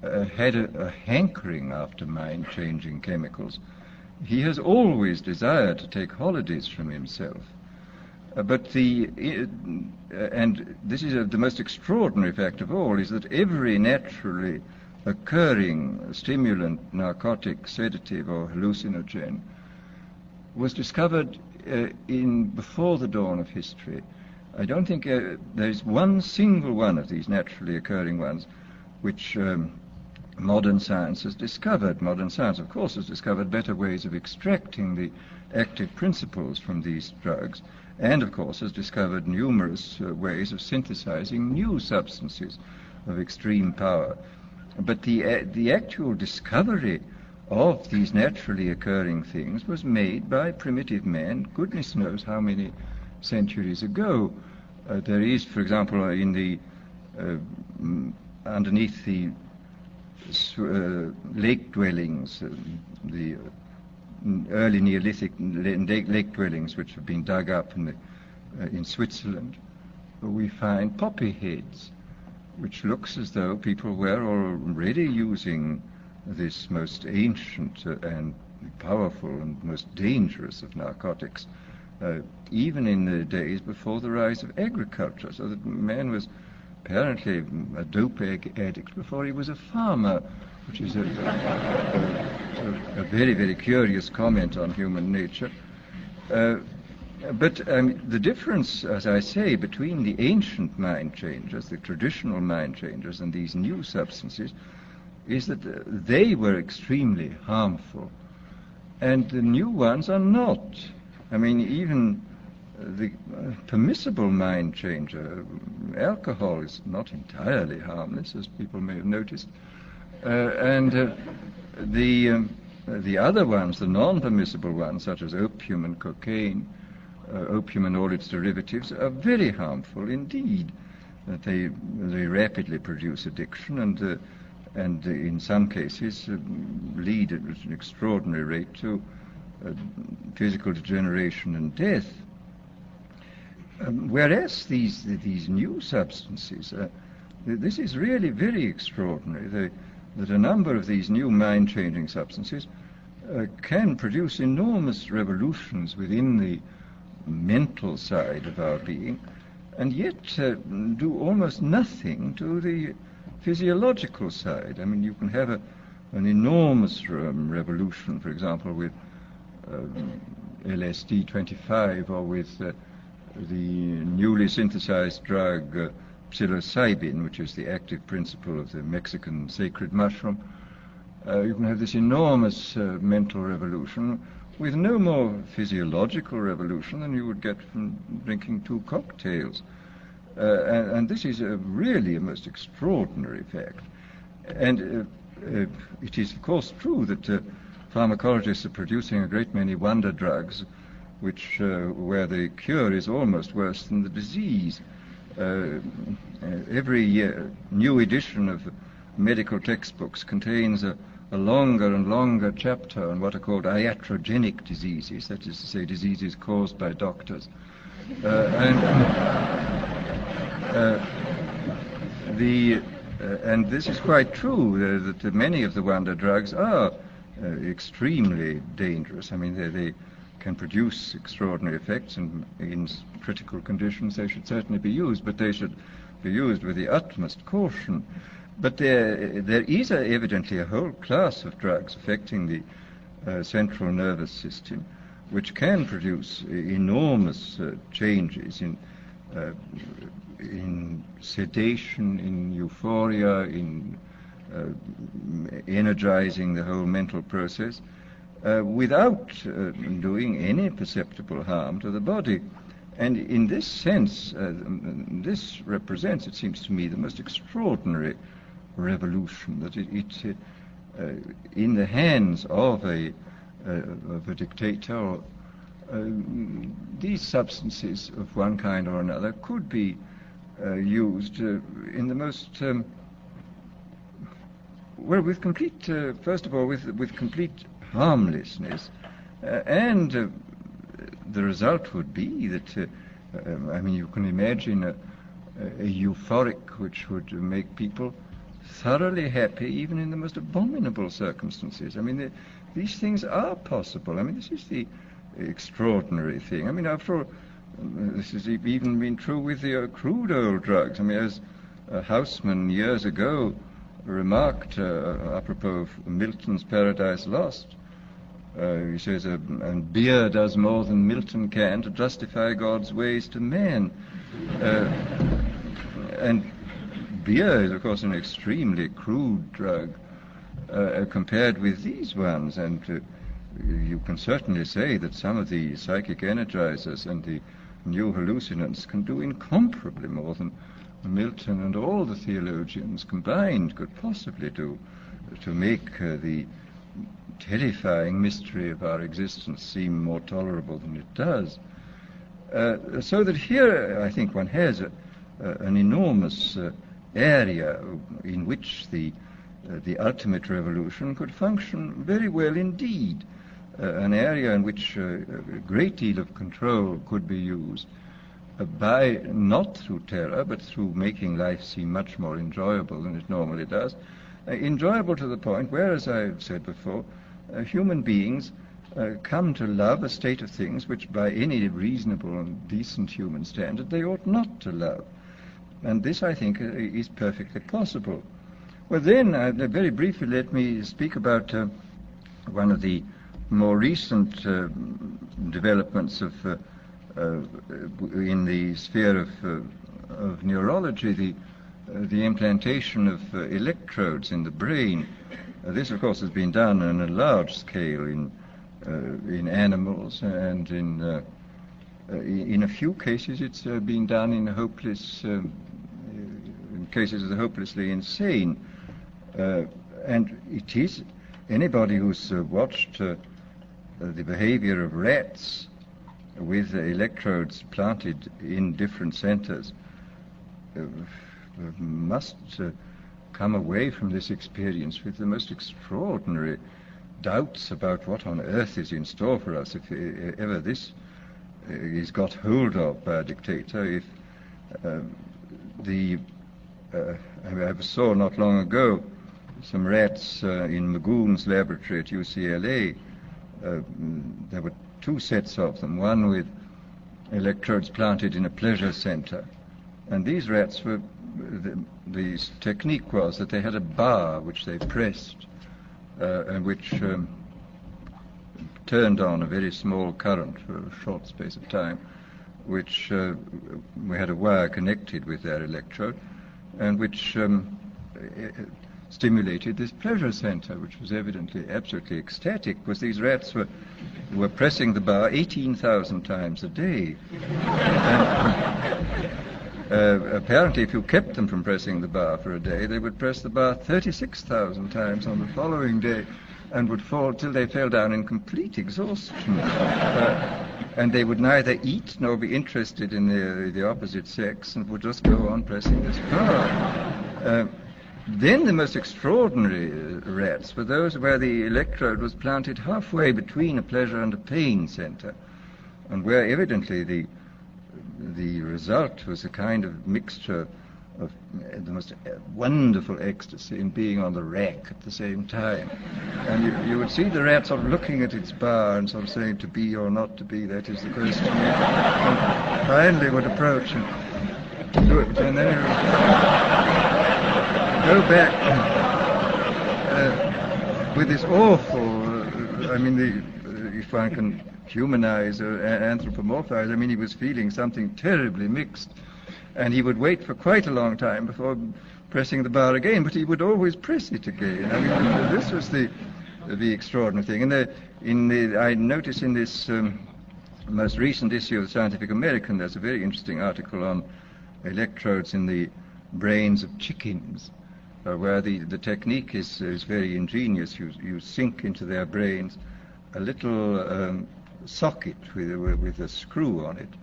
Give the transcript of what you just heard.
had a hankering after mind-changing chemicals. He has always desired to take holidays from himself. And this is the most extraordinary fact of all, is that every naturally occurring stimulant, narcotic, sedative, or hallucinogen was discovered before the dawn of history. I don't think there is one single one of these naturally occurring ones which modern science has discovered. Modern science, of course, has discovered better ways of extracting the active principles from these drugs, and, of course, has discovered numerous ways of synthesizing new substances of extreme power. But the actual discovery of these naturally occurring things was made by primitive man, goodness knows how many centuries ago. There is, for example, in the underneath the lake dwellings, the early Neolithic lake dwellings which have been dug up in Switzerland, we find poppy heads, which looks as though people were already using this most ancient and powerful and most dangerous of narcotics, even in the days before the rise of agriculture, so that man was apparently a dope addict before he was a farmer, which is a very, very curious comment on human nature. But the difference, as I say, between the ancient mind changers, the traditional mind changers, and these new substances is that they were extremely harmful, and the new ones are not. I mean, even the permissible mind changer, alcohol, is not entirely harmless, as people may have noticed. The other ones, the non-permissible ones, such as opium and cocaine, opium and all its derivatives, are very harmful indeed. They rapidly produce addiction and in some cases lead at an extraordinary rate to physical degeneration and death. Whereas these new substances, this is really very extraordinary, that a number of these new mind-changing substances can produce enormous revolutions within the mental side of our being, and yet do almost nothing to the physiological side. I mean, you can have an enormous revolution, for example, with LSD-25, or with the newly synthesized drug psilocybin, which is the active principle of the Mexican sacred mushroom. You can have this enormous mental revolution with no more physiological revolution than you would get from drinking 2 cocktails. And this is really a most extraordinary fact. And it is, of course, true that pharmacologists are producing a great many wonder drugs, which where the cure is almost worse than the disease. Every year, new edition of medical textbooks contains a longer and longer chapter on what are called iatrogenic diseases, that is to say, diseases caused by doctors. And this is quite true, that many of the wonder drugs are extremely dangerous. I mean, they can produce extraordinary effects, and in critical conditions they should certainly be used, but they should be used with the utmost caution. But there is evidently a whole class of drugs affecting the central nervous system, which can produce enormous changes in sedation, in euphoria, in energizing the whole mental process, without doing any perceptible harm to the body. And in this sense, this represents, it seems to me, the most extraordinary revolution, that it in the hands of a dictator, these substances of one kind or another could be used in the most well, with complete, first of all, with complete harmlessness, and the result would be that I mean, you can imagine a euphoric which would make people thoroughly happy even in the most abominable circumstances. I mean, these things are possible. I mean, this is the extraordinary thing. I mean, after all, this has even been true with the crude oil drugs. I mean, as Haussmann years ago remarked apropos of Milton's Paradise Lost, he says, and beer does more than Milton can to justify God's ways to men. And beer is, of course, an extremely crude drug compared with these ones, and you can certainly say that some of the psychic energizers and the new hallucinants can do incomparably more than Milton and all the theologians combined could possibly do to make the terrifying mystery of our existence seem more tolerable than it does. So that here I think one has an enormous area in which the ultimate revolution could function very well indeed, an area in which a great deal of control could be used by, not through terror, but through making life seem much more enjoyable than it normally does. Enjoyable to the point where, as I've said before, human beings come to love a state of things which by any reasonable and decent human standard they ought not to love. And this, I think, is perfectly possible. Well, then, very briefly, let me speak about one of the more recent developments in the sphere of neurology, the implantation of electrodes in the brain. This, of course, has been done on a large scale in animals, and in a few cases it's been done in cases of the hopelessly insane. And it is, anybody who's watched the behavior of rats with electrodes planted in different centers must come away from this experience with the most extraordinary doubts about what on earth is in store for us if ever this is got hold of by a dictator. If I saw not long ago some rats in Magoon's laboratory at UCLA. There were two sets of them, one with electrodes planted in a pleasure center. And these rats were, the technique was that they had a bar which they pressed and which turned on a very small current for a short space of time, which we had a wire connected with their electrode, and which stimulated this pleasure center, which was evidently absolutely ecstatic, because these rats were pressing the bar 18,000 times a day. Apparently, if you kept them from pressing the bar for a day, they would press the bar 36,000 times on the following day, and would fall till they fell down in complete exhaustion. And they would neither eat nor be interested in the opposite sex, and would just go on pressing this bar. Then the most extraordinary rats were those where the electrode was planted halfway between a pleasure and a pain center, and where evidently the result was a kind of mixture of the most wonderful ecstasy in being on the rack at the same time. And you would see the rat sort of looking at its bar and sort of saying, to be or not to be, that is the question. And finally would approach and do it, and then go back with this awful, if one can humanize or anthropomorphize, he was feeling something terribly mixed. And he would wait for quite a long time before pressing the bar again, but he would always press it again. This was the extraordinary thing. And I notice in this most recent issue of the Scientific American, there's a very interesting article on electrodes in the brains of chickens, where the technique is very ingenious. You sink into their brains a little socket with a screw on it,